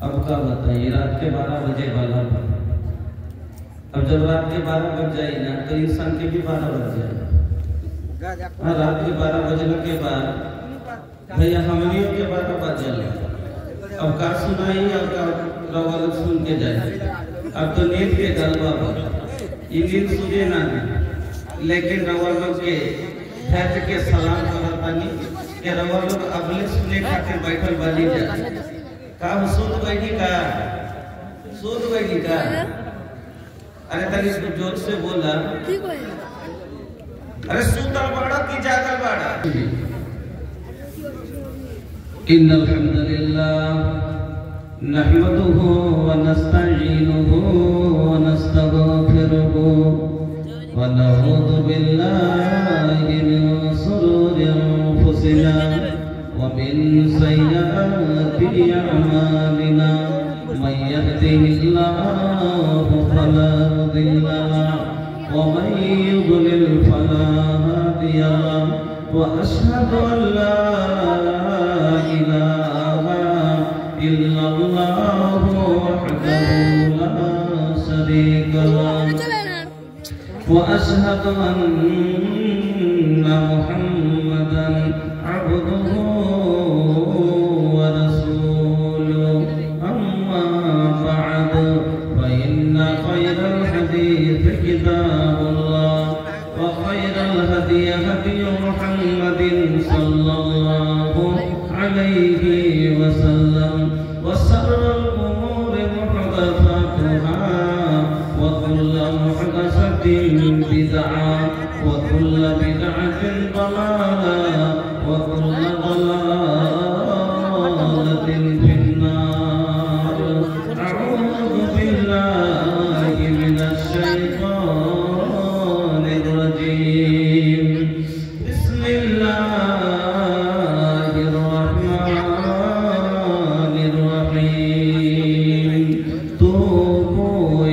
अब क्या बताइए, रात के 12 बजे वाला। अब जब रात के 12 बज जाए ना तो इंसान के भी 12 बज जाए। हाँ, रात के 12 बजने के बाद भैया हमनियों के 12 बज जाए। अब का सुनाई और का रवल सुन के जाए। अब तो नींद के गलबा पर नींद सुने ना, लेकिन रवल लोग के धैर्य के सलाम करतानी के रवल लोग अगले सुने खातिर बैठल बानी जा। का सुन बैठी का, सुन बैठी का। अरे तनी जोर से बोला। अरे सुतल बाड़ा की जागल बाड़ा। इन्नल हम्दुलिल्लाह नहमदुहु व नस्तईनुहु व नस्तगफिरुहु व नऊज़ु बिल्लाहि मिन शुरूरि अंफुसिना व मिन सय्यिआति अमालिना मन यहदिहिल्लाहु फला मुदिल्ल लहु व मन युद्लिल फला हादिय लहु व अशहदु अन ला इलाहा इल्लल्लाहु वहदहु ला शरीका लहु व अशहदु अन्ना मुहम्मदन अब्दुहु व रसूलुहु। अम्मा बअद फइन्न खैरल हदीस किताबुल्लाह व खैरल हदी हदी मुहम्मदिन सल्लल्लाहु अलैहि वसल्लम व शर्रल उमूरि मुहदसातुहा व कुल्लु मुहदसतिन बिदअह व कुल्लु बिदअतिन दलाला व कुल्लु दलालतिन फिन्नार। अऊज़ु बिल्लाहि मिनश शैतानिर रजीम। बिस्मिल्लाहिर रहमानिर रहीम। तूबू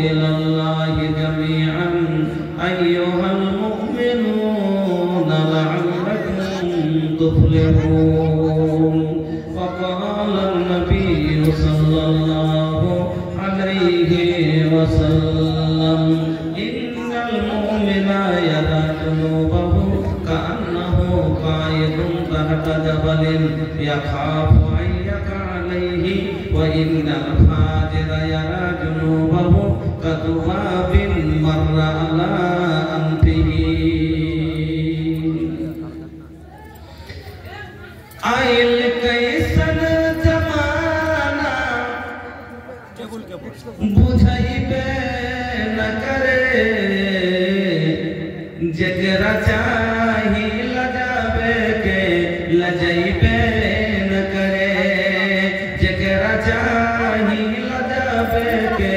इलल्लाहि जमीअन अय्युहल मुमिनून लअल्लकुम तुफ्लिहून। फ़क़ाल अन्नबिय्यु सल्लल्लाहु अलैहि वसल्लम इन्नल मुमिना यरा जुनूबहु कअन्नहु क़ाइदुन तहता जबलिन यख़ाफ़ु अन यक़अ अलैहि व इन्नल फ़ाजिरा यरा जुनूबहु कदुबाबिन मर्रा अला अंफिही। आइल कैसन जमाना बुझाइबे न करे, जकरा चाही लजाबे के लजाइबे न करे, जकरा चाही लजाबे के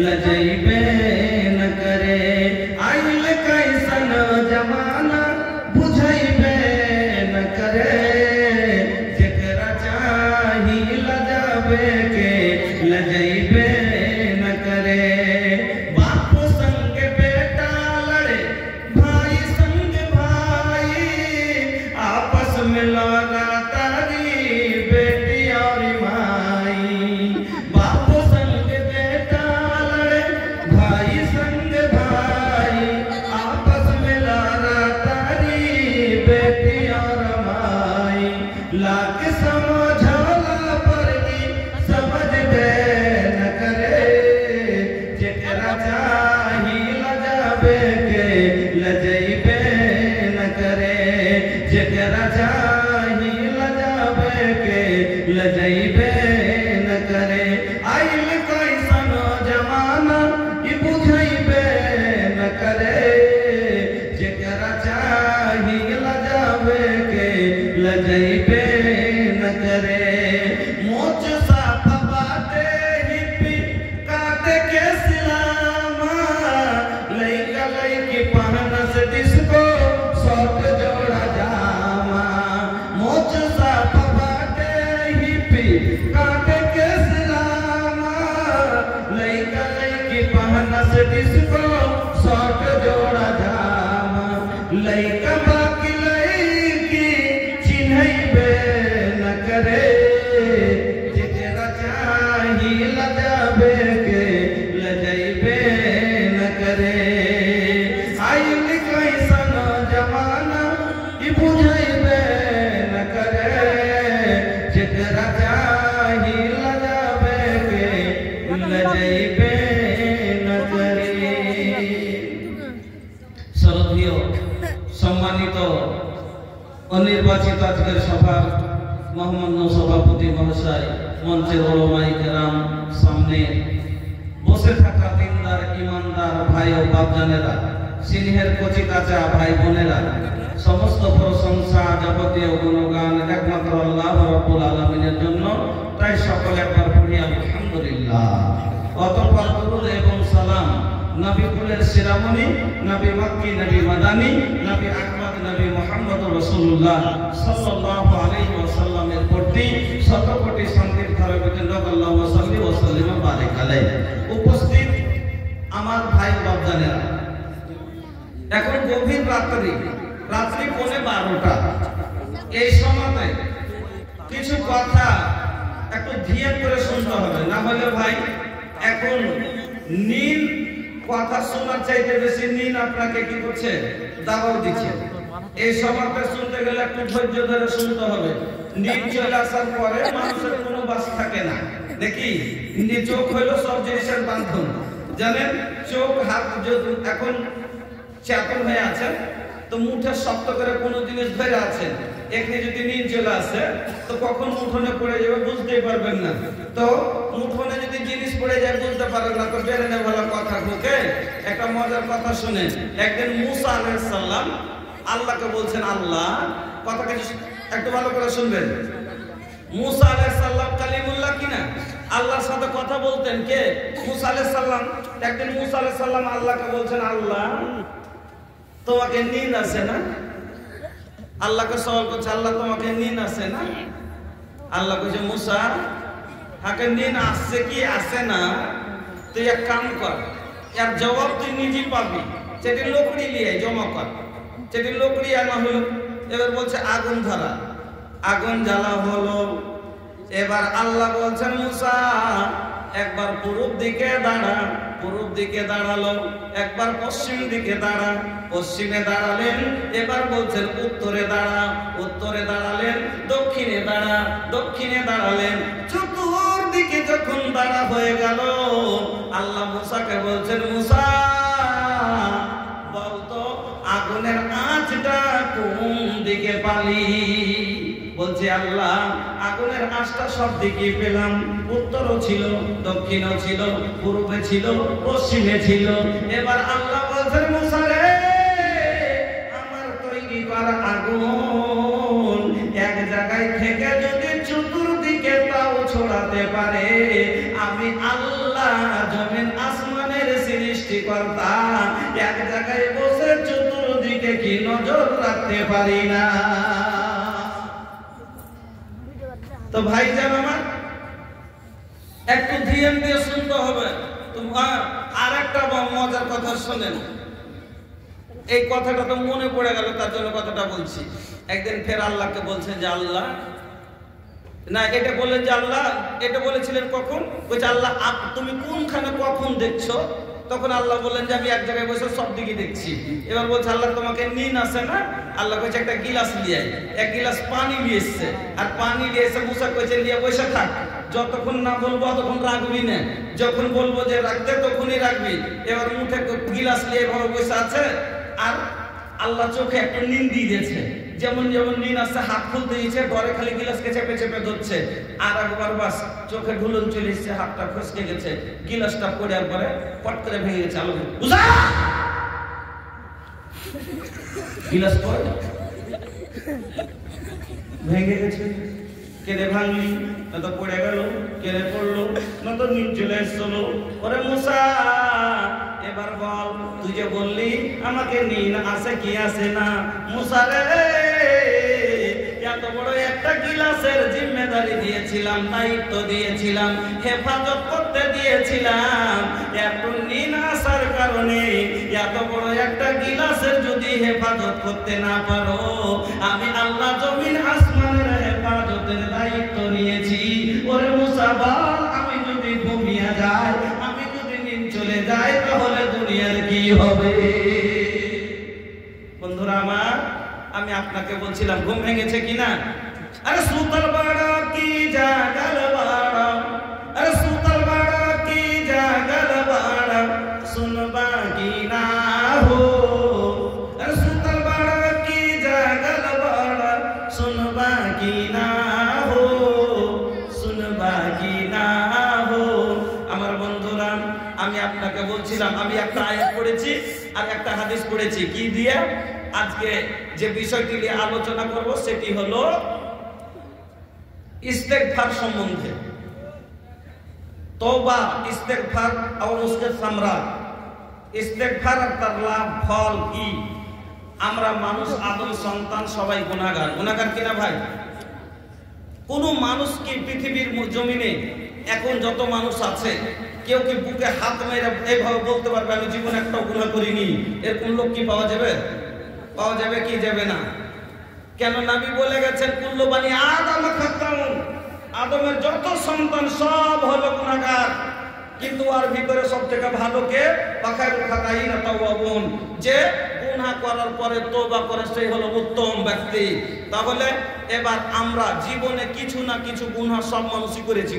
लजाइबे न करे। आइल कैसन जमाना बुझाइबे न करे, जकरा चाही लजाबे के लजाइबे न करे। बाप संग बेटा लड़े, भाई संग भाई, आपस में लगा तारी बेटी और माई। बाप संग बेटा लड़े, भाई संग भाई, आपस में लगा तारी बेटी और माई। लाख समझौला पर ही समझ बे न करे, जकरा चाही लजाबे के लजाइबे न करे, जकरा चाही लजाबे के लजाइबे न करे। आइल कैसन जमाना ई बुझाइबे न करे, जकरा चाही लजाबे के लजाइबे न करे। मोच साफ बाटे हिप्पी काटे के सिलामा, लइका लइकी पहनस डिस्को शॉर्ट जोड़ा जामा। मोच साफ बाटे हिप्पी সম্মানিত আজকের সভার মহামান্য সভাপতি মহাশয়, মঞ্চের ওলামায়ে কেরাম, সামনে বসে থাকা দিনদার ইমানদার ভাই ও বাপজানেরা, সিংহের কচি কাঁচা ভাই বোনেরা, সমস্ত প্রশংসা যাবতীয় গুণগান একমাত্র আল্লাহ রাব্বুল আলামিনের জন্য। তাই সকলে একবার পড়ি আলহামদুলিল্লাহ। অতঃপর দুরূদ এবং সালাম নবী কুলের শিরোমণি, নবী মক্কি, নবী মাদানী, নবী আহমদ, নবী মুহাম্মদ রাসূলুল্লাহ সাল্লাল্লাহু আলাইহি ওয়াসাল্লামের প্রতি শত কোটি শান্তির ধারা বিতেন্দ্র আল্লাহু সাল্লি ওয়া সাল্লিম বারিক আলাইহি। উপস্থিত আমার ভাই বাপজানেরা, এখন গভীর রাত্রি 12:15। এই সময়তে কিছু কথা একটু ধ্যান করে শুনতে হবে, না হলে ভাই এখন নীল কথা শোনার চাইতে বেশি নীল আপনাকে কি করছে, দাবাও দিচ্ছে। এই সময়তে শুনতে গেলে একটু ধৈর্য ধরে শুনতে হবে। নীল চলে আসার পরে মানুষের কোনো বাস থাকে না, দেখি চোখ হইলো সব জিনিসের বান্ধন, জানেন। চোখ হাত এখন চেতন হয়ে আছে তো মুঠে শক্ত করে কোনো জিনিস ধরে আছেন, এখানে যদি নীল চলে আসে তো কখন মুঠোনে পড়ে যাবে বুঝতেই পারবেন না। তো মুঠোনে যদি জিনিস পড়ে যায় বুঝতে পারবেন না, তো বেরেনে ভালো কথা ঢুকে। একটা মজার কথা শুনেন। একদিন মুসা আলাইহিস সালাম আল্লাহকে বলছেন, আল্লাহ, কথা কিছু একটু ভালো করে শুনবেন। মুসা আলাইহিস সালাম কালিমুল্লাহ কিনা, আল্লাহর সাথে কথা বলতেন কে? মুসা আলাইহিস সালাম। একদিন মুসা আলাইহিস সালাম আল্লাহকে বলছেন, আল্লাহ, তোমাকে নিন আসে না? আল্লাহকে সওয়াল করছে, আল্লাহ তোমাকে নিন আসে না? আল্লাহ কইছে, মুসা, হাকে নিন আসছে কি আসে না, তুই এক কাম কর, এর জবাব তুই নিজে পাবি। সেটি লোকড়ি নিয়ে জমা কর। সেটি লোকড়ি আনা হলো। এবার বলছে আগুন ধরা, আগুন জ্বালা হলো। এবার আল্লাহ বলছেন, মুসা, একবার পূর্ব দিকে দাঁড়া। পূর্ব দিকে দাঁড়ালো। একবার পশ্চিম দিকে দাঁড়া। পশ্চিমে দাঁড়ালেন। এবার বলছেন উত্তরে দাঁড়া। উত্তরে দাঁড়ালেন। দক্ষিণে দাঁড়া। দক্ষিণে দাঁড়ালেন। চতুর্দিকে যখন দাঁড়া হয়ে গেল, আল্লাহ মুসাকে বলছেন, মুসা, বলতো আগুনের আঁচটা কোন দিকে পালি? বলছে, আল্লাহ, আগুনের আঁচটা সব দিকে পেলাম। উত্তরও ছিল, দক্ষিণও ছিল, পূর্বে ছিল, পশ্চিমে ছিল। এবার আল্লাহ বলছেন, মুসা রে, আমার তৈরি করা আগুন এক জায়গায় থেকে যদি চতুর্দিকে তাও ছড়াতে পারে, আমি আল্লাহ জমিন আসমানের সৃষ্টিকর্তা এক জায়গায় বসে চতুর্দিকে কি নজর রাখতে পারি না? তো ভাইজান আমার, একটু ধ্যান দিয়ে শুনতে হবে। তোমার আর একটা মজার কথা শোনেন। এই কথাটা তো মনে পড়ে গেল, তার জন্য কথাটা বলছি। একদিন ফের আল্লাহকে বলছেন যে, আল্লাহ, না এটা বলেন যে আল্লাহ, এটা বলেছিলেন কখন? বলছে, আল্লাহ, তুমি কোনখানে কখন দেখছো? তখন আল্লাহ বললেন যে আমি এক জায়গায় বসে সব দিকে দেখছি। এবার বলছে, আল্লাহ, তোমাকে নিন আসে না? আল্লাহ কইছে, একটা গিলাস নিয়ে আয়। এক গিলাস পানি নিয়ে এসছে। আর পানি নিয়ে এসে মুসা কইছে, নিয়ে বসে থাক, যতক্ষণ না বলবো ততক্ষণ রাখবি না, যখন বলবো যে রাখতে তখনই রাখবি। এবার মুঠে গিলাস নিয়ে এভাবে বসে আছে। আর আল্লাহ চোখে একটা নিন দিয়ে দিয়েছে। যেমন যেমন নিন আসছে, হাত খুলতে দিয়েছে, ঘরে খালি গিলাসকে চেপে চেপে ধরছে। আর একবার বাস চোখে ঢুলন চলে এসছে, হাতটা ফসকে গেছে, গিলাসটা পড়ার পরে পট করে ভেঙে গেছে। আলো গিলাস পড়ে ভেঙে গেছে। কেড়ে ভাঙলি, না তো পড়ে গেল, কেড়ে পড়লো, না তো নিন চলে এসছিল। ওরে মুসা, এবার বল, তুই যে বললি আমাকে নিন আসে কি আসে না? মুসা রে, এত বড় একটা গিলাসের জিম্মেদারি দিয়েছিলাম, দায়িত্ব দিয়েছিলাম, হেফাজত করতে দিয়েছিলাম। এত নিন আসার কারণে এত বড় একটা গিলাসের যদি হেফাজত করতে না পারো, আমি আল্লাহ জমিন আসমানের হেফাজতের দায়িত্ব নিয়েছি। ওরে মুসা বল, আমি যদি ঘুমিয়ে যাই, আমি যদি নিন চলে যাই, তাহলে দুনিয়ার কি হবে? বন্ধুরা আমার, আমি আপনাকে বলছিলাম ঘুম ভেঙেছে কিনা? আরে সুতার বাড়া কি জাগাল বাড়া, আরে সুতার বাড়া কি জাগাল বাড়া, শুনবা কি না হো? আরে সুতার বাড়া কি জাগাল বাড়া, শুনবা বলছিলাম আমি একটা আয়াত পড়েছি আর একটা হাদিস পড়েছি, কি দিয়ে আজকে যে বিষয়টি নিয়ে আলোচনা করব সেটি হলো ইস্তেগফার সম্বন্ধে। তওবা, ইস্তেগফার আর উসকে সামরা, ইস্তেগফার আর তার লাভ ফল কি? আমরা মানুষ, আদম সন্তান সবাই গুনাহগার। গুনাহগার কিনা ভাই? কোন মানুষ কি পৃথিবীর জমিনে এখন যত মানুষ আছে কেউ কি বুকে হাত মেরে এইভাবে বলতে পারবে আমি জীবনে একটাও গুনাহ করিনি? এরকম লোক কি পাওয়া যাবে? পাওয়া যাবে কি যাবে না? কেন নবী বলে গেছেন কুল্লু বানি আদম খাতাউন, আদমের যত সন্তান সব হলো গুনাহগার, কিন্তু আর ভিতরে সবথেকে ভালো কে? ফাখাইরুল খাতাইনা তাওয়াবুন, যে গুনাহ করার পরে তওবা করে সেই হলো উত্তম ব্যক্তি। তাহলে এবার আমরা জীবনে কিছু না কিছু গুনাহ সব মানুষই করেছি,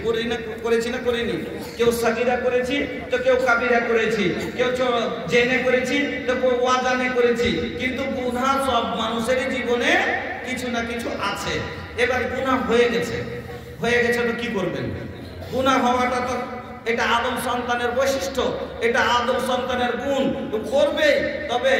করেছি না করিনি? কেউ সাগীরা করেছি তো কেউ কাবীরা করেছি, কেউ জেনে করেছি তো কেউ ওয়াজানে করেছি, কিন্তু গুনাহ সব মানুষেরই জীবনে কিছু না কিছু আছে। এবার গুনাহ হয়ে গেছে তো কি করবেন? গুনাহ হওয়াটা তো এটা আদম সন্তানের বৈশিষ্ট্য, এটা আদম সন্তানের গুণ, তো করবে। তবে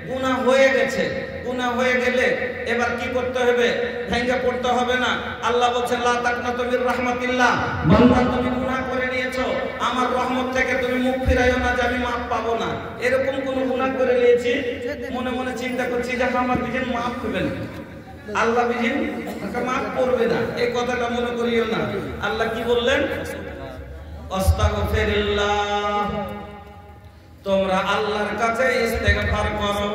গুনাহ হয়ে গেছে, গুনাহ হয়ে গেলে এবার কি করতে হবে? ভেঙে পড়তে হবে না। আল্লাহ বলেন লা তাকনাতু মির রাহমাতিল্লাহ, বান্দা তুমি গুনাহ করে নিয়েছো, আমার রহমত থেকে তুমি মুখ ফিরাইও না যে আমি মাফ পাবো না। এরকম কোন গুনাহ করে নিয়েছি মনে মনে চিন্তা করছি যে আমার বিজেন মাফ করবেন, আল্লাহ বিজেন মাফ করবে না, এই কথাটা মনে করিও না। আল্লাহ কি বললেন? আস্তাগফিরুল্লাহ, তোমরা আল্লাহর কাছে ইস্তেগফার করো।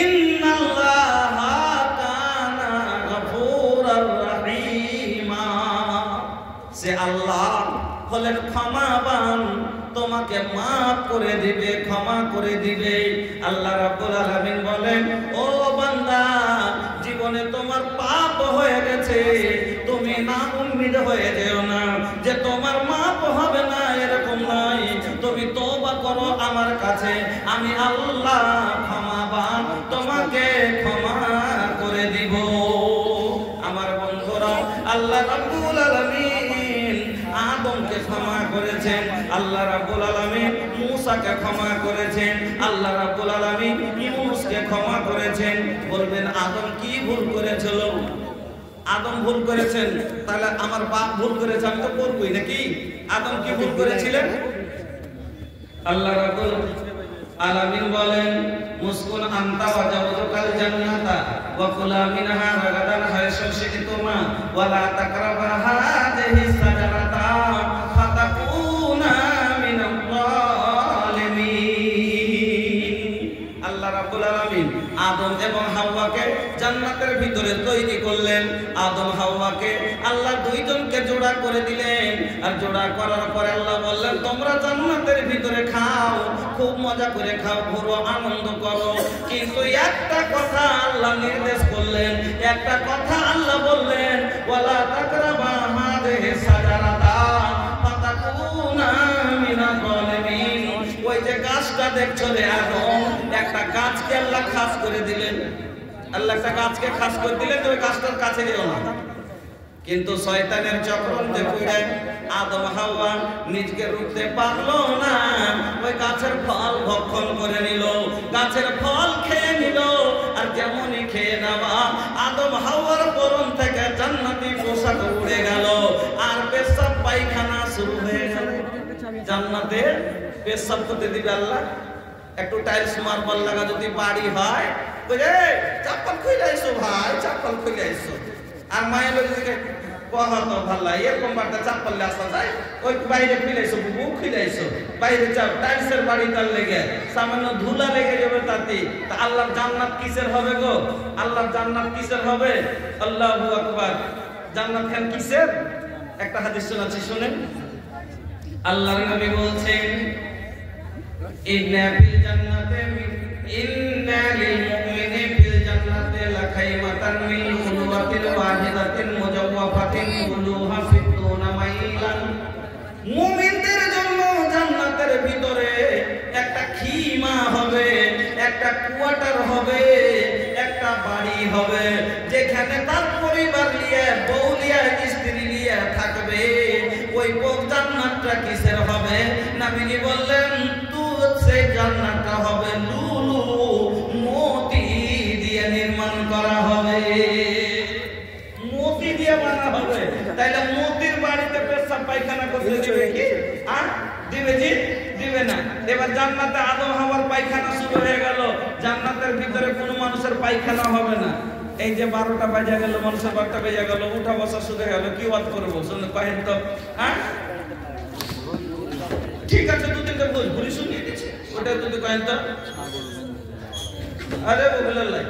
ইন্নাল্লাহা কানা গফুরার রহিমা, সে আল্লাহ হলেন ক্ষমাবান, তোমাকে মাফ করে দিবে, ক্ষমা করে দিবে। আল্লাহ রাব্বুল আলামিন বলেন, ও বান্দা, জীবনে তোমার পাপ হয়ে গেছে, তুমি না উম্মিদ হয়ে যেও না যে তোমার মাফ হবে না, এরকম নয়। তুমি তওবা করো আমার কাছে, আমি আল্লাহ ক্ষমাবান, তোমাকে ক্ষমা করে দিব। আমার বন্ধুরা, আল্লাহ রাব্বুল আলামিন আদমকে ক্ষমা করেছেন, আল্লাহ রাব্বুল আলামিন মূসাকে ক্ষমা করেছেন, আল্লাহ রাব্বুল আলামিন ইউনূসকে ক্ষমা করেছেন। বলবেন আদম কি ভুল করেছিল? আদম ভুল করেছেন, তাহলে আমার বাপ ভুল করেছে আমি তো করবই নাকি? আদম কি ভুল করেছিলেন? আল্লাহ রাব্বুল আলামিন বলেন, মুসকুন আনতা ওয়া জাওজুকাল জান্নাতা ওয়া কুলা মিনহা রাগাদান হায়সু শি'তুমা ওয়া লা তাকরাবা হাযিহি সাজারাতা ফাতাকুনা মিনাল যালিমিন। আল্লাহ রাব্বুল আলামিন আদম এবং হাওয়াকে জান্নাতের ভিতরে তৈরি করলেন। আদম হাওয়াকে আল্লাহ দুইজনকে জোড়া করে দিলেন, আর জোড়া করার পরে আল্লাহ বললেন তোমরা জান্নাতের ভিতরে খাও, খুব মজা করে খাও, ঘোরো, আনন্দ করো। কিন্তু একটা কথা আল্লাহ নির্দেশ করলেন, একটা কথা আল্লাহ বললেন, ওয়ালা তাকরাবা হাযিহি সাজারাতা ফাতাকুনা মিনাল যালিমিন। ওই যে গাছটা দেখছো রে আদম, একটা গাছকে আল্লাহ খাস করে দিলেন, আল্লাহ একটা গাছকে খাস করে দিলেন, ওই গাছটার কাছে যেও না। কিন্তু শয়তানের চক্রান্তে পড়ে আদম হাওয়া নিজকে রুখতে পারলো না, ওই গাছের ফল ভক্ষণ করে নিল, গাছের ফল খেয়ে নিল। আর যেমনই খেয়ে নেওয়া, আদম হাওয়ার পরন থেকে জান্নাতি পোশাক উড়ে গেল, আর পেশাব পায়খানা শুরু হয়ে গেল। জান্নাতে পেশাব করতে দিবে আল্লাহ। একটু টাইলস মার্বেল লাগা যদি বাড়ি হয়, বুঝে চাপ্পল খুলে আইসো ভাই, চাপ্পল খুলে আইসো। আর মায়ের লোক কহ তো ভাল্লা এরকম বাড়িতে চাপ্পল আসা যায়, ওই বাইরে খুলেছো, বুক খুলেছো, বাইরে চাপ টাইলসের বাড়ি তার লেগে সামান্য ধুলা লেগে যাবে তাতে। তা আল্লাহর জান্নাত কিসের হবে গো? আল্লাহর জান্নাত কিসের হবে? আল্লাহু আকবার। জান্নাত খান কিসের? একটা হাদিস শোনাচ্ছি, শুনেন। আল্লাহর নবী বলছেন, ইন্না ফিল জান্নাতি ইন্না লিল মুমিনি ফিল জান্নাতি লাখাইমাতান মিন উলওয়াতিল ওয়াহিদাতিন মুজাওয়াফাতিন কুলুহা ফিতুনা মাইলান। মুমিনদের জন্য জান্নাতের ভিতরে একটা খিমা হবে, একটা কোয়ার্টার হবে, একটা বাড়ি হবে, যেখানে তার পরিবার নিয়ে, বউ নিয়ে, স্ত্রী নিয়ে থাকবে। ওই ওই জান্নাতটা কিসের হবে? নবীজি বললেন সেই জান্নাতটা হবে লুলু মোতি দিয়ে নির্মাণ করা হবে, মোতি দিয়ে বানা হবে। তাইলে মোতির বাড়িতে পেশাব পায়খানা করতে দিবে কি? আর দিবে জি? দিবে না। এবার জান্নাতে আদম হাওয়ার পায়খানা শুরু হয়ে গেল, জান্নাতের ভিতরে কোনো মানুষের পায়খানা হবে না। এই যে 12টা বাজে গেল, মানুষের 12টা বেজে গেল, উঠা বসা শুরু হয়ে গেল, কি ওয়াজ করবো? শুনে কহেন তো। হ্যাঁ ঠিক আছে, দুদিনটা ভোজপুরি শুনিয়ে দিচ্ছে, ওটা যদি কহেন তো। আরে বলে লাই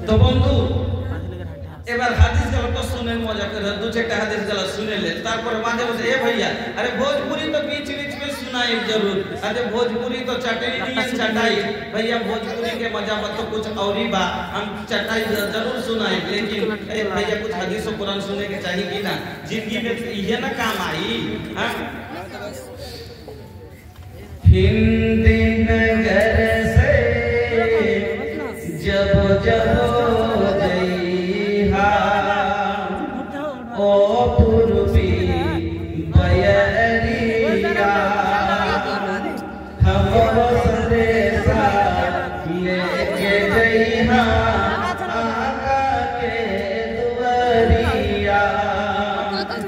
তো বন্ধু, এবার হাদিস গুলো তো শুনে মজা করে, দু চারটা হাদিস গুলো শুনেলে তারপরে মাঝে মাঝে এ ভাইয়া अरे भोजपुरी तो बीच बीच में सुनाई जरूर, अरे भोजपुरी तो चटाई नहीं चटाई भैया, भोजपुरी के मजा मत तो कुछ और ही बा, हम चटाई जरूर सुनाए, लेकिन भैया कुछ हदीस और कुरान सुनने के चाहिए कि ना, जिंदगी में ये ना काम आई। हां हिंदी नगर से जब जब ओ पूर्वी बयरिया हमरो संदेशा लेके जइहा आका के दुआरिया।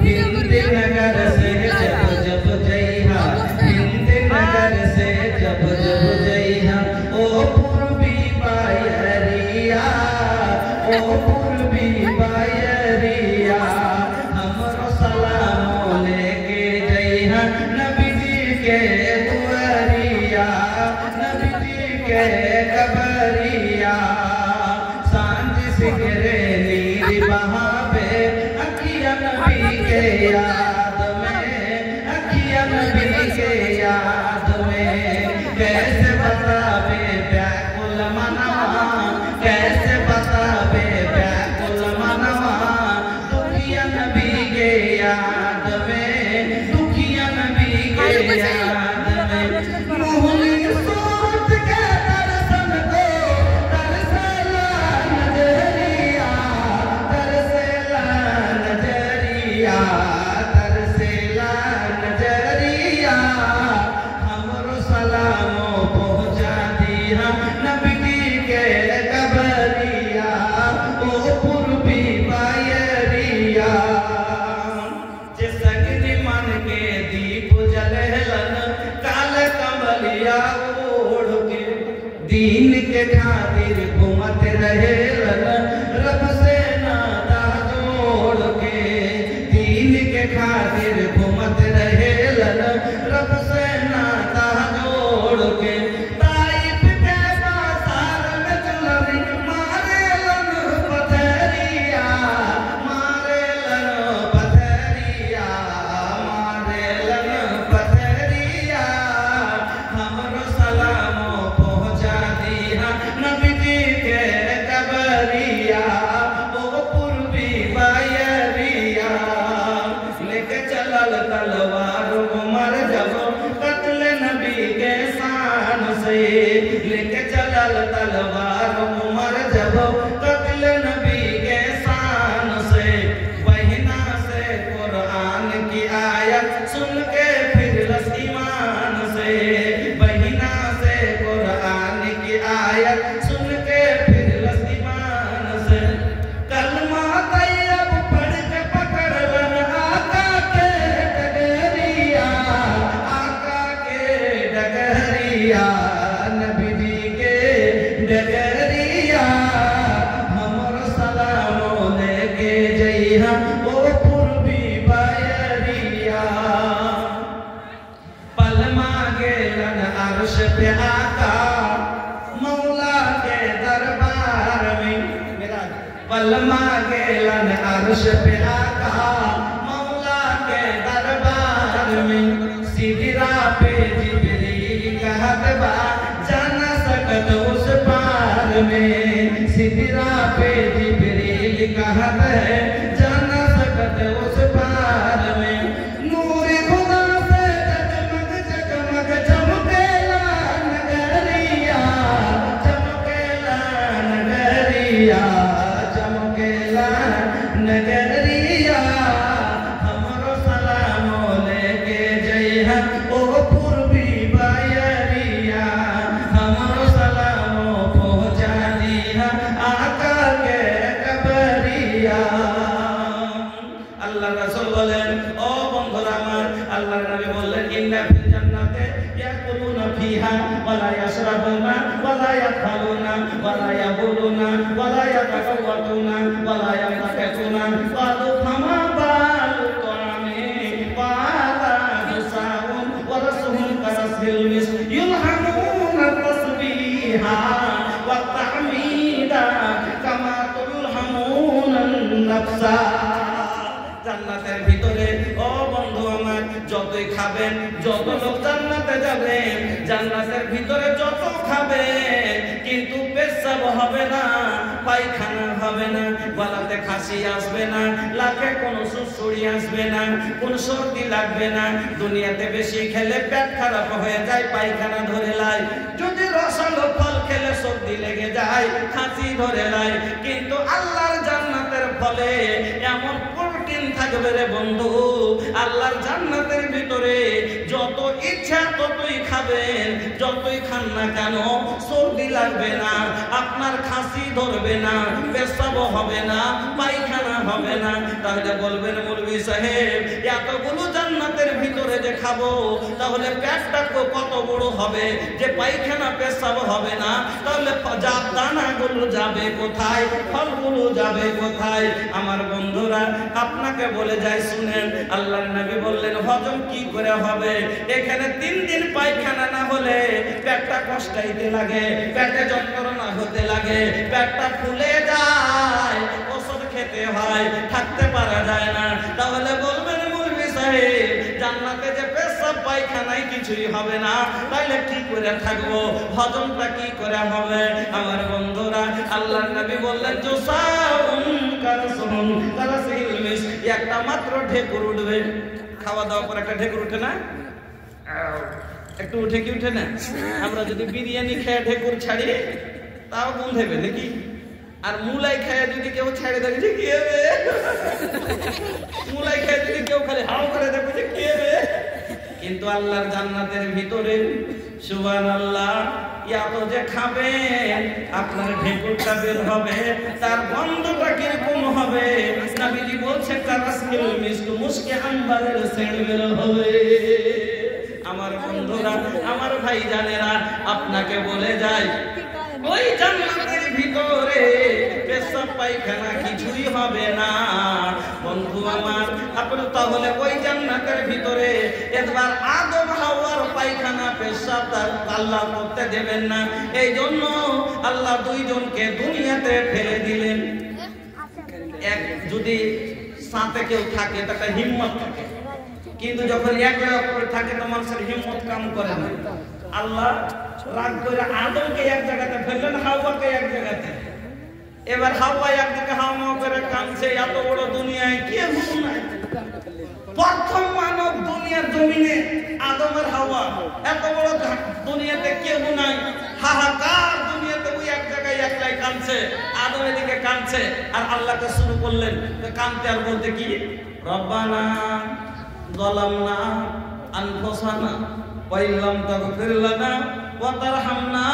हिंदी नगर से जब जब जइहा, हिंदी नगर से जब जब जइहा ओ पूर्वी बयरिया, ओ पूर्वी बयरिया हमरो सलाम लेके जइहा नबी जी के दुआरिया, नबी जी के कबरिया। सांझ सिगरे नीर बहावे अखिया नबी के याद में, अखिया नबी के याद में। कैसे बतावे व्याकुल मनवा, कैसे बतावे व्याकुल मनवा, दुखिया नबी के याद में, दुखिया नबी के याद में। मोहनी सूरत के दर्शन को तरसेला नजरिया, तरसेला नजरिया, तरसेला नजरिया। हमरो सलामो पहुंचा दिया नबी जी के कबरिया, ओ पूर्वी बयरिया। जे सगरी मन के दीप जलेलन काल कमलिया ओढ़ के, दीन के खातिर घूमत रहेलन रब से नाता जोड़ के, दीन के खातिर घूमत रहेलन रब से नाता जोड़ के। ताइफ के बाजार में चलनी मारेलन पथरिया, मारेलन पथरिया, मारेलन पथरिया। हमरो सलामो पहुंचा दिया नबी जी के कबरिया, ओ पूर्वी बयरिया। लेके चलल तलवार उमर जब कत्ल नबी के शान से, लेके चलल तलवार उमर जब कत्ल नबी के शान से। बहिना से कुरान की आयत सुन के फिर ईमान से, बहिना से कुरान की आयत सुन के फिर ईमान से। कलमा तैयब पढ़ के पकड़लन आका के डगरिया, आका के डगरिया, नबी जी के डगरिया। हमरो सलामो लेके जइहा ओ पूर्वी बयरिया। पलमा गेलन अर्श पे आका मौला के दरबार में, मेरा पलमा गेलन अर्श पे आका मौला के दरबार में। सिदरा पे जिब्रील कहत बा जाना सकत उस पार में, सिदरा पे जिब्रील कहत है जाना सकत उस पार में। नूर खुदा से जगमग जगमग चमकेला नगरिया, चमकेला नगरिया। नगरिया हमरो सलाम लेके जइहा ओ पूर्वी बायरिया हमरो सलाम पहुंचा दिहा आका के कबरिया আল্লাহ রাসূল বলেন ও বন্ধুরা আমার আল্লাহর নবী বললেন ইন্না ফিল জান্নাতে ইয়াকুলুনা ফিহা ওয়া লা ইয়াশরাবুনা ওয়া লা ইয়াখালুনা ওয়া লা ইয়াবুলুনা ওয়া লা ইয়াতাকাওয়াতুনা ওয়া লা ইয়াতাকাতুনা ক্বালু ফামা বালু তামি ওয়ালা হুসাউন ওয়া রাসূলুন কারাসিল মিস ইলহামুনা তাসবিহা ওয়া তাহমিদা কামা তুলহামুনা নাফসা জান্নাতের ভিতরে ও বন্ধু আমার যতই খাবেন যত লোক জান্নাতে যাবেন জান্নাতের ভিতরে যত খাবেন কিন্তু পেশাব হবে না পায়খানা হবে না গলাতে খাসি আসবে না লাখে কোনো সুসুড়ি আসবে না কোন সর্দি লাগবে না দুনিয়াতে বেশি খেলে পেট খারাপ হয়ে যায় পায়খানা ধরে লাই যদি রসালো ফল খেলে সর্দি লেগে যায় খাসি ধরে লাই কিন্তু আল্লাহর জান্নাতের ফলে এমন প্রোটিন থাকবে রে বন্ধু আল্লাহর জান্নাতের ভিতরে যত ইচ্ছা ততই খাবেন যতই খান না কেন সর্দি লাগবে না আপনার খাসি ধরবে না পেশাব হবে না পায়খানা হবে না তাহলে বলবেন মৌলভী সাহেব এতগুলো জান্নাতের ভিতরে যে খাবো তাহলে পেটটা কত বড় হবে যে পায়খানা পেশাব হবে না তাহলে দানাগুলো যাবে কোথায় ফলগুলো যাবে কোথায় আমার বন্ধুরা আপনাকে বলে যায় শুনেন আল্লাহর নবী বললেন হজম কি করে হবে এখানে 3 দিন পায়খানা না হলে পেটটা কষ্টাইতে লাগে পেটে যন্ত্রণা হতে লাগে পেটটা ফুলে যায় ওষুধ খেতে হয় থাকতে পারা যায় না তাহলে বলবেন মৌলভী সাহেব জান্নাতে যে পেশাব পায়খানায় কিছুই হবে না তাহলে কি করে থাকবো হজমটা কি করে হবে আমার বন্ধুরা আল্লাহর নবী বললেন জুসাউন কারসুন কারাসিল মিস একটা মাত্র ঢেকুর উঠবে খাওয়া দাওয়া পর একটা ঢেকুর ওঠে না একটু উঠে কি উঠে না আমরা যদি বিরিয়ানি খেয়ে ঢেকুর ছাড়ি তাও গন্ধ হবে নাকি আর মুলাই খেয়ে যদি কেউ ছেড়ে দেবে যে কি হবে মুলাই খেয়ে যদি কেউ খালি হাও করে দেবে যে কি হবে কিন্তু আল্লাহর জান্নাতের ভিতরে সুবহানাল্লাহ এত যে খাবেন আপনার ঢেকুরটা বের হবে তার গন্ধটা কিরকম হবে নবীজি বলছেন কারাসিল মিসকু মুশকে আম্বারের সেন্ট বের হবে আমার বন্ধুরা আমার ভাই জানেরা আপনাকে বলে যায় ওই জান্নাতের ভিতরে পেশাব পায়খানা কিছুই হবে না বন্ধু আমার আপনি তাহলে ওই জান্নাতের ভিতরে একবার আদম হাওয়ার পায়খানা পেশাব আল্লাহ করতে দেবেন না এই জন্য আল্লাহ দুইজনকে দুনিয়াতে ফেলে দিলেন এক যদি সাথে কেউ থাকে তাতে হিম্মত থাকে কিন্তু যখন একলা করে থাকে তো মানুষের হিম্মত কাম করে না আল্লাহ রাগ করে আদমকে এক জায়গাতে ফেললেন হাওয়াকে এক জায়গাতে এবার হাওয়া একদিকে হাওয়া করে কাঁদছে এত বড় দুনিয়ায় কেউ নাই প্রথম মানব দুনিয়ার জমিনে আদম আর হাওয়া এত বড় দুনিয়াতে কেউ নাই হাহাকার দুনিয়াতে ওই এক জায়গায় একলাই কাঁদছে আদম এদিকে কাঁদছে আর আল্লাহকে শুরু করলেন কাঁদতে আর বলতে কি রব্বানা যালামনা আনফুসানা ওয়া ইল্লাম তাগফির লানা ওয়া তারহামনা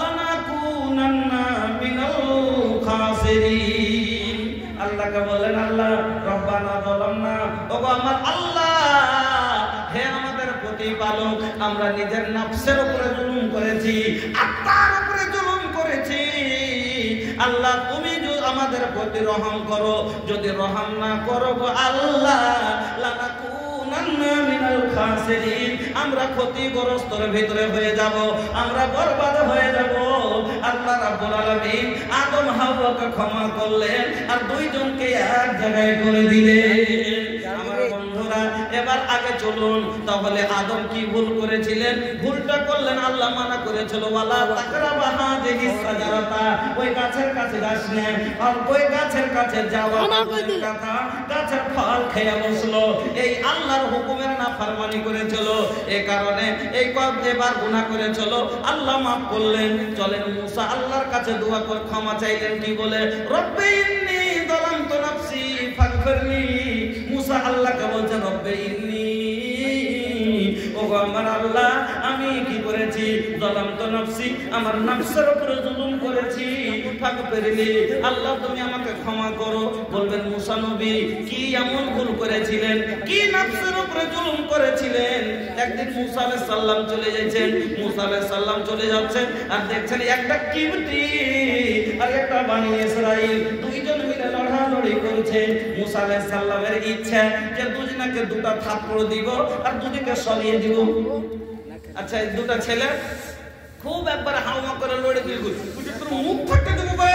লানাকুনান্না মিনাল খাসিরিন আল্লাহকে বলেন আল্লাহ রব্বানা যালামনা ওগো আমার আল্লাহ হে আমাদের প্রতিপালক আমরা নিজের নফসের উপরে জুলুম করেছি আত্মার উপরে জুলুম করেছি আল্লাহ তুমি আমাদের প্রতি রহম করো যদি রহম না করো গো আল্লাহ লানাকুনান্না মিনাল খাসিরিন আমরা ক্ষতিগ্রস্তর ভিতরে হয়ে যাব আমরা বরবাদ হয়ে যাব আল্লাহ রাব্বুল আলামিন আদম হাওয়াকে ক্ষমা করলেন আর দুইজনকে এক জায়গায় করে দিলেন আমার বন্ধুরা এবার আগে চলুন তাহলে আদম কি ভুল করেছিলেন ভুলটা করলেন আল্লাহ মানা করেছিল ওয়ালা তাকরাবা হাযিহিস সাজারাতা ওই গাছের কাছে যাস না আর ওই গাছের কাছে যাওয়া কথা গাছের ফল খেয়ে বসলো এই আল্লাহর হুকুমের নাফরমানি করেছিল এই কারণে এই এবার গুনাহ করেছিল আল্লাহ maaf করলেন চলেন মুসা আল্লাহর কাছে দোয়া করে ক্ষমা চাইলেন কি বলে রব্বি ইন্নী যালামতু নাফসি ফাগফিরলি। মুসা আল্লাহকে বলছে রব্বে ইন্নী, ওগো আমার আল্লাহ আমি কি করেছি? যালামতু নাফসি, আমার নফসের উপরে জুলুম করেছি। ফাগফিরলি, আল্লাহ তুমি আমাকে ক্ষমা করো। বলবেন মুসা নবী কি এমন ভুল করেছিলেন, কি নফসের উপরে জুলুম করেছিলেন? একদিন মুসা আলাইহিস সালাম চলে যাচ্ছেন, মুসা আলাইহিস সালাম চলে যাচ্ছেন আর দেখছেন একটা কিবতি আর একটা বনি ইসরাইল দুইজন মিলে লড়ালড়ি করছে। মুসা আলাইহিস সালামের ইচ্ছা যে দুজনকে দুটো থাপ্পড় দিব আর দুদিকে সরিয়ে দিব। আচ্ছা দুটো ছেলে খুব একবার হাওয়া করে লড়ে দিল, বুঝি তোর মুখ ফাটে দেবো বে,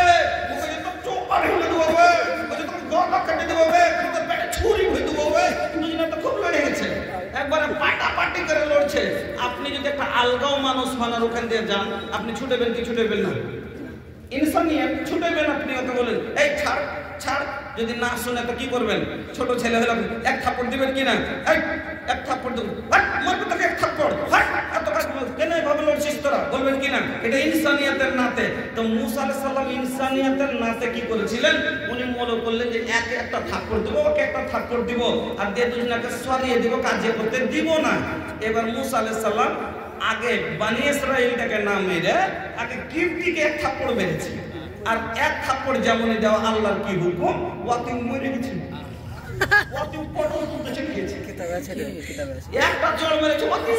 মুখে যে তোর চোখ পাড়ে হলে দেবো বে, বুঝি তোর গলা কেটে দেবো বে, তোর পেটে ছুরি হয়ে দেবো বে। দুজনে তো খুব লড়ে গেছে, একবারে পাটাপাটি করে লড়ছে। আপনি যদি একটা আলগাও মানুষ হন আর ওখান দিয়ে যান, আপনি ছুটেবেন কি ছুটেবেন না? ইনসানিয়াত ছুটেবেন। আপনি ওকে বলেন এই ছাড় ছাড়, যদি না শুনে তো কি করবেন? ছোট ছেলে হলে এক থাপ্পড় দিবেন কি না? এই এক থাপ্পড় দেবো, মারবে তাকে এক থাপ্পড়, এত কাজ কেন এভাবে লড়ছিস তোরা, বলবেন কি না? এটা ইনসানিয়াতের নাতে। তো মুসা আলাইহিস সালাম ইনসানিয়াতের নাতে কি করেছিলেন? উনি মনে করলেন যে একে একটা থাপ্পড় দিব, ওকে একটা থাপ্পড় দিব আর দিয়ে দুজনকে সরিয়ে দিব, কাজে করতে দিব না। এবার মুসা আলাইহিস সালাম আগে বনি ইসরাইলটাকে না মেরে আগে কিবতিকে এক থাপ্পড় মেরেছে। আর এক থাপ্পড় যেমনই দেওয়া আল্লাহর কি হুকুম, ওয়াতি মরে গেছে, ওয়াতি পটল তুলতে চলে গেছে। কিতাবে আছে, কিতাবে আছে, একটা চড় মেরেছে ওয়াতি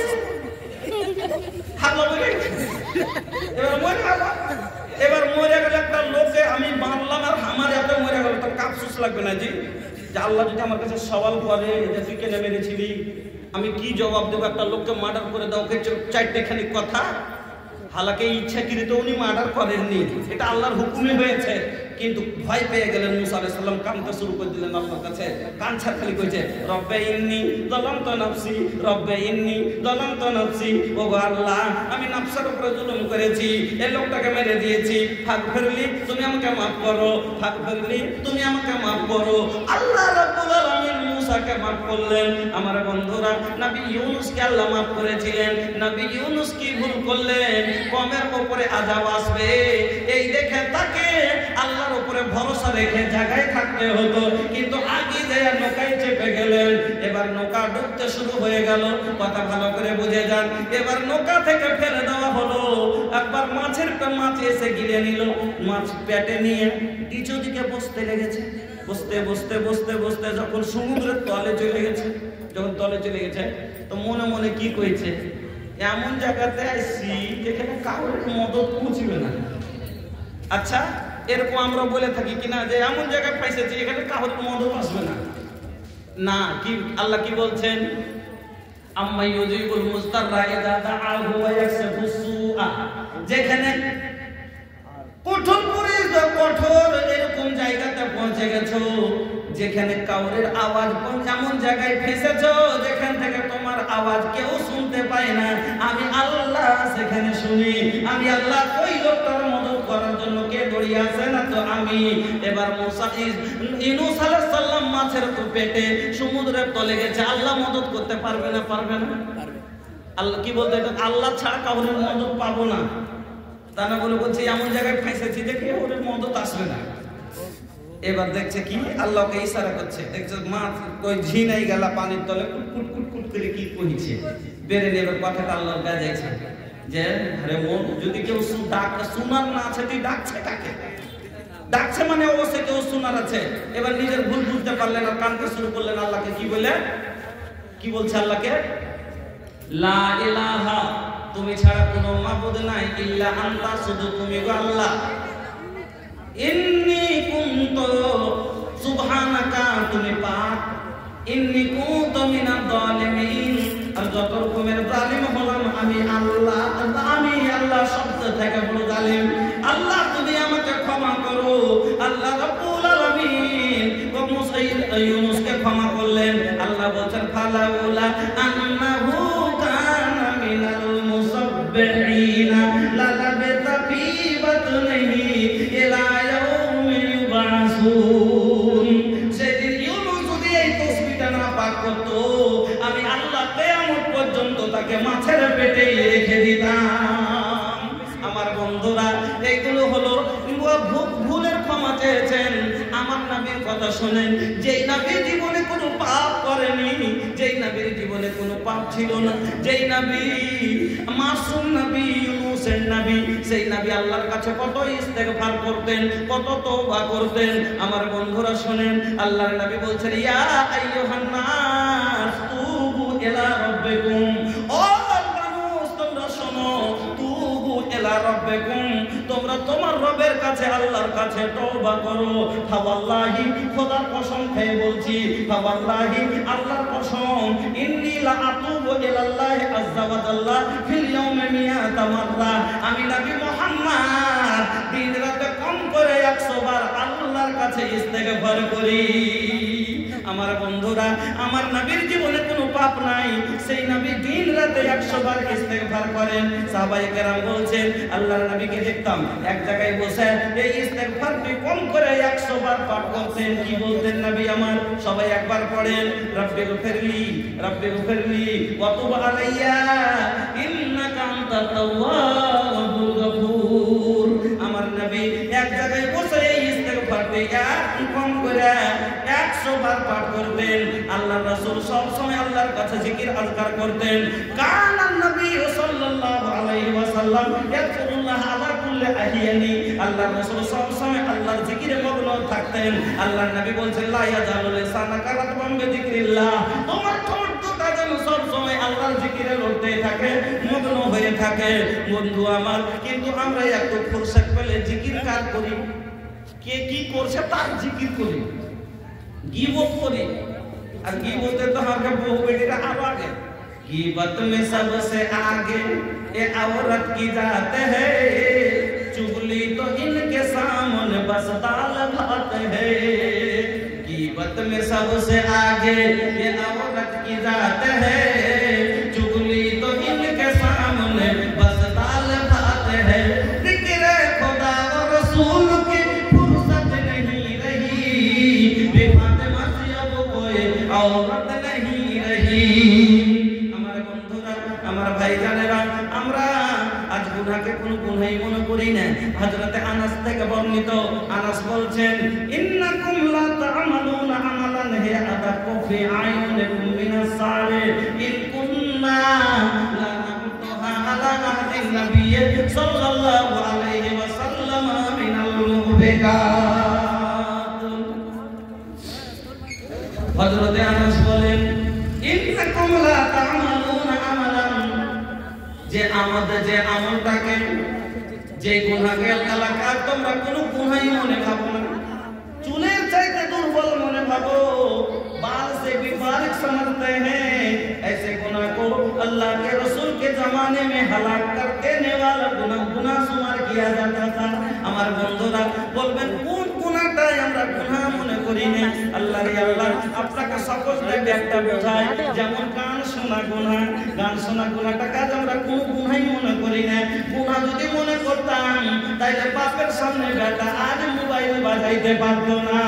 হাল্লা মরে গেছে। এবার মরে গেল, এবার মরে গেল একটা লোকে আমি মারলাম আর আমার এত মরে গেল, তোর আফসোস লাগবে না জি? যে আল্লাহ যদি আমার কাছে সওয়াল করে যে তুই কেন মেরেছিলি, আমি কি জবাব দেবো? একটা লোককে মার্ডার করে দাও, ওকে চারটে খানিক কথা। হালাকে ইচ্ছাকৃত উনি মার্ডার করেননি, এটা আল্লাহর হুকুমে হয়েছে। কিন্তু ভয় পেয়ে গেলেন মুসা আলাইহিস সালাম, কাঁদতে শুরু করে দিলেন আল্লাহর কাছে। কাঁদছে খালি কইছে রব্বে ইন্নী যালামতু নাফসি, রব্বে ইন্নী যালামতু নাফসি, ওগো আল্লাহ আমি নফসের উপরে জুলুম করেছি, এই লোকটাকে মেরে দিয়েছি। ফাগফিরলি, তুমি আমাকে maaf করো, ফাগফিরলি তুমি আমাকে maaf করো। আল্লাহ রাব্বুল আলামিন মুসাকে maaf করলেন। আমার বন্ধুরা, নবী ইউনূসকে আল্লাহ maaf করেছিলেন। নবী ইউনূস কি ভুল করলেন? কমের উপরে আযাব আসবে এই দেখে তাকে আল্লাহর উপরে ভরসা রেখে জায়গায় থাকতে হতো, কিন্তু আগে দেয়া নৌকায় চেপে গেলেন। এবার নৌকা ডুবতে শুরু হয়ে গেল, কথা ভালো করে বুঝে যান। এবার নৌকা থেকে ফেলে দেওয়া হলো। একবার মাছের মাছ এসে গিলে নিল, মাছ পেটে নিয়ে কিছু দিকে বসতে লেগেছে। বসতে বসতে বসতে বসতে যখন সমুদ্রের তলে চলে গেছে, যখন তলে চলে গেছে তো মনে মনে কি কইছে, এমন জায়গাতে আসছি যেখানে কারোর মদত পৌঁছবে না। আচ্ছা এরকম আমরা বলে থাকি কিনা যে এমন জায়গায় পাইছেছি এখানে কারোর মদত আসবে না? না, কি আল্লাহ কি বলছেন? আম্মা ইউজিবুল মুস্তাররা ইযা দাআহু ওয়া ইয়াকশিফুস সুআ, যেখানে কঠোর কঠোর এরকম জায়গাতে পৌঁছে গেছো যেখানে কাউরের আওয়াজ, এমন জায়গায় ফেসেছো যেখান থেকে তোমার আওয়াজ কেউ শুনতে পায় না, আমি আল্লাহ সেখানে শুনি। আমি আল্লাহ ওই লোকটার মদত করার জন্য কে দড়িয়ে আছে না তো আমি। এবার মুসা ইউনূস আলাইহিস সালাম মাছের পেটে সমুদ্রের তলে গেছে, আল্লাহ মদত করতে পারবে না? পারবে না। আল্লাহ কি বলতে, আল্লাহ ছাড়া কাউরের মদত পাবো না। তা না বলে বলছে এমন জায়গায় ফেসেছি যে কেউ ওর মদত আসবে না। এবার দেখছে কি আল্লাহকে ইশারা করছে, দেখছে মাছ কই ঝিনাই গেল পানির তলে কুট কুট কুট করে কি কইছে, বেরে নেবে কথাটা আল্লাহর বাজাইছে যে আরে মন যদি কেউ শোনার না আছে তুই ডাকছে তাকে, ডাকছে মানে অবশ্যই কেউ শোনার আছে। এবার নিজের ভুল বুঝতে পারলেন আর কানতে শুরু করলেন আল্লাহকে। কি বলে, কি বলছে আল্লাহকে? লা ইলাহা, তুমি ছাড়া কোনো মাবুদ নাই, ইল্লা আনতা, শুধু তুমি গো আল্লাহ। ইন্নী কুনতু, সুবহানাকা, তুমি পাক। ইন্নী কুনতু মিনাজ জালিমিন, আর যত রকমের জালিম হলাম আমি আল্লাহ, আমি আল্লাহ শব্দ থেকে বড় জালিম। আল্লাহ তুমি আমাকে ক্ষমা করো। আল্লাহ রাব্বুল আলামিন মুসা ইউনূসকে ক্ষমা করলেন। আল্লাহ বলেন ফালাউলা আন্নাহু কানা মিনাল মুসাব্বিহিনা লালাবিতা ফি বাতনিহি ইলা ইয়াউমি ইউবাসুন। সেদিন ইউনূস যদি এই তাসবিহটা না পাঠ করত, আমি আল্লাহ কিয়ামত পর্যন্ত তাকে মাছের পেটে রেখে দিতাম। আমার বন্ধুরা, এইগুলো হলো ভুলের ক্ষমা চেয়েছেন, আমার নবীর কথা শুনেন, যেই নবী জীবনে কোনো পাপ করেনি, যেই নবীর জীবনে কোনো পাপ ছিল না, যেই নবী মাসুম নবী ইউনূসের নবী, সেই নবী আল্লাহর কাছে কত ইস্তেগফার করতেন, কত তওবা করতেন। আমার বন্ধুরা শুনেন, আল্লাহর নবী বলছেন ইয়া আইয়ুহান নাস তুবু ইলা রাব্বিকুম, ও মানুষ তোমরা শোনো, তুবু ইলা রাব্বিকুম, তোমরা তোমার রবের কাছে আল্লাহর কাছে তওবা করো। ফাওয়াল্লাহি, খোদার কসম খেয়ে বলছি, ফাওয়াল্লাহি আল্লাহর কসম, ইন্নী লা আতুবু ইলাল্লাহি আযজা ওয়া জাল্লা ফিল ইয়াউমি মিয়াতা মাররা, আমি নবী মুহাম্মদ দিন রাতে কম করে 100 বার আল্লাহর কাছে ইস্তেগফার করি। আমার বন্ধুরা, আমার নবীর জীবনে কোনো পাপ নাই, সেই নবী দিন রাতে 100 বার ইস্তেগফার করেন। সাহাবায়ে কেরাম বলছেন আল্লাহর নবীকে দেখতাম এক জায়গায় বসে এই ইস্তেগফারটি কম করে 100 বার পাঠ করতেন। কি বলতেন নবী আমার? সবাই একবার পড়েন, রব্বিগফিরলি রব্বিগফিরলি ওয়া তুব আলাইয়া ইন্নাকা আনতাত তাওয়াবুল গফুর। আমার নবী এক জায়গায় বসে এই ইস্তেগফারটি কম করে 100 বার পাঠ করতেন। আল্লাহর রাসূল সব সময় আল্লাহর কাছে জিকির আজকার করতেন। কানা নবী সাল্লাল্লাহু আলাইহি ওয়াসাল্লাম ইয়াকুল্লাহ আলা কুল্লি আহিয়ানি, আল্লাহর রাসূল সব সময় আল্লাহর জিকিরে মগ্ন থাকতেন। আল্লাহর নবী বলেন লা ইয়াজালু লিসানাকা রাতবাম বিযিকরিল্লাহ, তোমার ঠোঁট দুটো যেন সব সময় আল্লাহর জিকিরে লড়তে থাকে, মগ্ন হয়ে থাকে। বন্ধু আমার, কিন্তু আমরা একটু ফুরসত পেলে জিকির কার করি, কে কি করছে তার জিকির করি, গীবত করি। আর গীবতে তো আমাকে বহু বেটিরা আরো আগে, गीबत में सबसे आगे ये औरत की जात है, चुगली तो इनके सामने बस दाल भात है। गीबत में सबसे आगे ये औरत की जात है, चुगली तो इनके सामने बस दाल भात है। जिक्र खुदा और रसूल की फुर्सत नहीं रही, बेफातिमा से अब कोई औरत नहीं रही। ভাইজানেরা, আমরা আজ গুনাহকে কোন গুনাহই মনে করি না। হযরতে আনাস থেকে বর্ণিত, আনাস বলছেন ইন্নাকুম লা তা'মালুনা আমালান হিয়া আদাকু ফি আইনিকুম মিনাস সালিহ ইন কুন্না লা নাকুতুহা আলা আহদিন নাবিয়্য সাল্লাল্লাহু আলাইহি ওয়াসাল্লাম মিনাল মুবিকাত। হযরতে আনাস বলেন ইন্নাকুম লা তা'মালুনা আমালান, যে আমাদের যে আমলটাকে, যে গুনাহকে আল্লাহ তোমরা কোনো গুনাহই মনে ভাবো না, চুলের চাইতে দুর্বল মনে ভাবো, बाल से भी बारीक समझते हैं, ऐसे गुनाह को अल्लाह के रसूल के जमाने में हलाक कर देने वाला गुनाह शुमार किया जाता था। আমার বন্ধুরা বলবেন কোন গুনাহটাই আমরা গুনাহ মনে করি না? আল্লাহ রে আল্লাহ, আপনাকে সকল থেকে একটা বোঝায়, যেমন গান শোনা গুনাহ, গান শোনা গুনাহটা কাজ আমরা কোন গুনাহই মনে করি না। গুনাহ যদি মনে করতাম তাইলে বাপের সামনে বেটা আজ মোবাইল বাজাইতে পারতো না।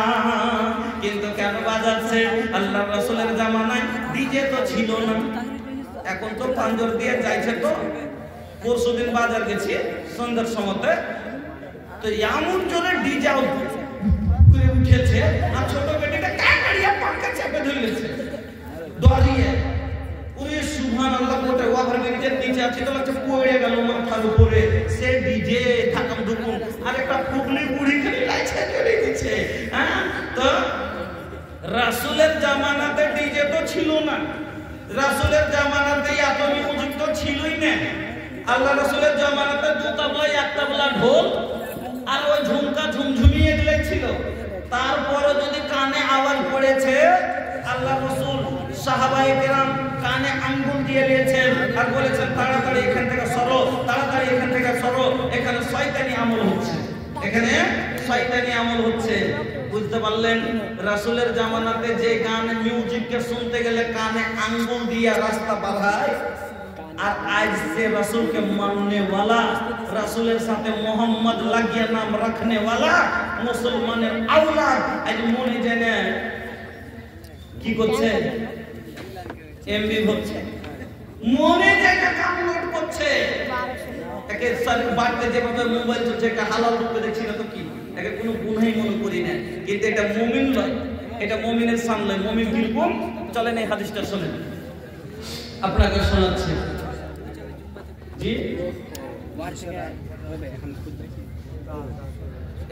কিন্তু কেন বাজাচ্ছে? আল্লাহ রাসূলের জামানায় ডিজে তো ছিল না, এখন তো পাঞ্জর দিয়ে যাইছে। তো পরশুদিন বাজার গেছি সন্ধ্যার সময়তে, তো এমন জোরে ডিজে করে উঠেছে, আর ছোট বেটিটা কাঁকড়িয়া পাকা চেপে ধরেছে দড়িয়ে। ওরে সুবহানাল্লাহ, বলতে ওভার ব্রিজের নিচে আছে তো লাগছে পড়ে গেল মাথার উপরে। সে ডিজে থাকাম দুকুন, আর একটা ফুকলি বুড়ি খালি লাইছে চলে দিচ্ছে। হ্যাঁ, তো রাসূলের জামানাতে ডিজে তো ছিল না, রাসূলের জামানাতে এত মিউজিক তো ছিলই না। আল্লাহ রাসূলের জামানাতে দুটা বই, একটা বলা ঢোল আর ওই ঝুমকা ঝুমঝুমি এগুলাই ছিল। তারপরে যদি কানে আওয়াজ পড়েছে, আল্লাহ রাসূল সাহাবায়ে কেরাম কানে আঙ্গুল দিয়ে দিয়েছেন আর বলেছেন তাড়াতাড়ি এখান থেকে সরো, তাড়াতাড়ি এখান থেকে সরো, এখানে শয়তানি আমল হচ্ছে, এখানে শয়তানি আমল হচ্ছে। বুঝতে পারলেন? রাসূলের জামানাতে যে গান মিউজিককে শুনতে গেলে কানে আঙ্গুল দিয়ে রাস্তা বাড়ায়, আর आज से रसूल के मानने वाला, रसूलेर साथे मोहम्मद লাগিয়ে নাম রাখনে वाला মুসলমানের আওলাদ আজ মনে জেনে কি করছে? এমবি হচ্ছে, মনে জেনে ডাউনলোড করছে। একে সারি বাড়তে যেভাবে মোবাইল চলছে, একটা হালাল রূপে দেখছি না তো কি একে কোনো গুনাহই মনে করি না, কিন্তু এটা মুমিন নয়, এটা মুমিনের সামনে মুমিন কিরকম চলেন এই হাদিসটা শুনেন আপনাকে শোনাচ্ছি। জি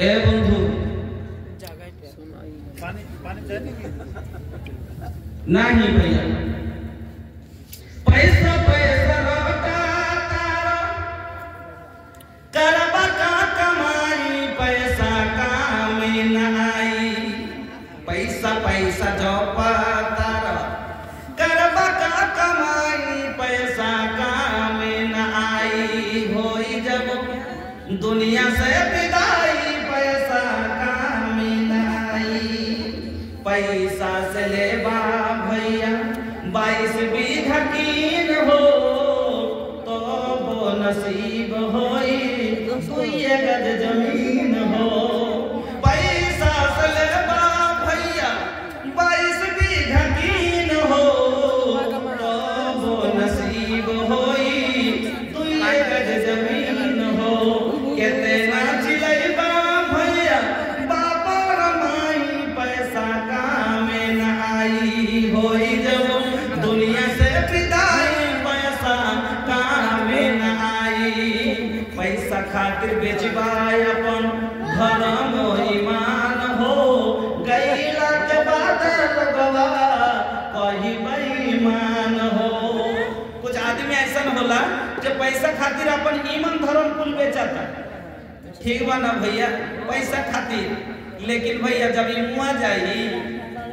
এ বন্ধু नहीं भैया पैसा पैसा लौटा तारा करबा का कमाई पैसा काम न आई पैसा पैसा जो तारा करबा का कमाई पैसा काम न आई होई जब दुनिया से विदाई पैसा काम न आई पैसा से लेबा भैया 22 बीघा कीन हो तो वो नसीब होई 2 गज जमीन हो पैसा से लेबा भैया 22 बीघा कीन हो तो वो नसीब होई 2 गज जमीन हो कितना चिलैबा भैया बापा रमाई पैसा काम न आई होई जब दुनिया से विदाई पैसा काम न आई पैसा खातिर बेचबाय अपन धर्म ईमान हो गईला के बाद लगवा कही बेईमान हो। कुछ आदमी ऐसा होला जो पैसा खातिर अपन ईमान धर्म कुल बेचता, ठीक बा ना भैया पैसा खातिर, लेकिन भैया जब ई मुआ जाई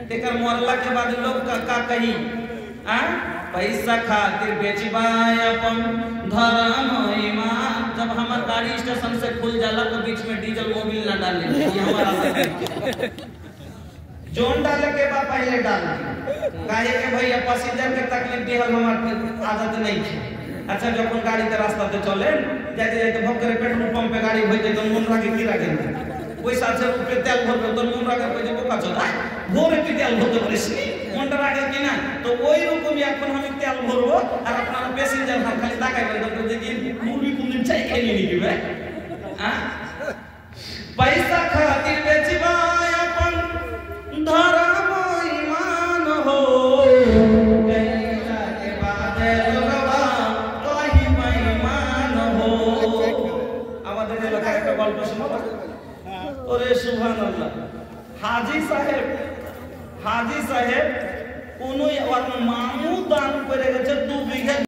तेकर मरला के बाद लोग का कही आ पैसा खातिर बेचबाय अपन धर्म ईमान। जब हमार गाड़ी स्टेशन से खुल जाला तो बीच में डीजल मोबिल ना डाले, ये हमारा जोन डाले के बा पहले डाल काहे के भैया पैसेंजर के तकलीफ देहल हमार आदत नहीं है। अच्छा जब गाड़ी के रास्ता पे चले जाते जाते भग करे पेट्रोल पंप पे गाड़ी होइते तो मन राखे की राखे ওই 700 रुपए তেল ভরবে তোর মন রাখা কই যে বোকা চোদা ভোরে কি তেল ভরতে পারিস নি মনটা রাখে কিনা। তো ওই রকমই এখন আমি তেল ভরবো আর আপনারা প্যাসেঞ্জার হাত খালি তাকাইবেন তো দেখি মুরগি কোনদিন চাই খেয়ে নিবি ভাই। হ্যাঁ पैसा खातिर बेचबाय अपन धर्म ईमान हो गईला के बाद लगवा कही बेईमान हो। আমাদের এলাকায় একটা গল্প শোনাবো। ওরে সুবহানাল্লাহ হাজী সাহেব কোন মামু দান করে গেছে 2 বিঘা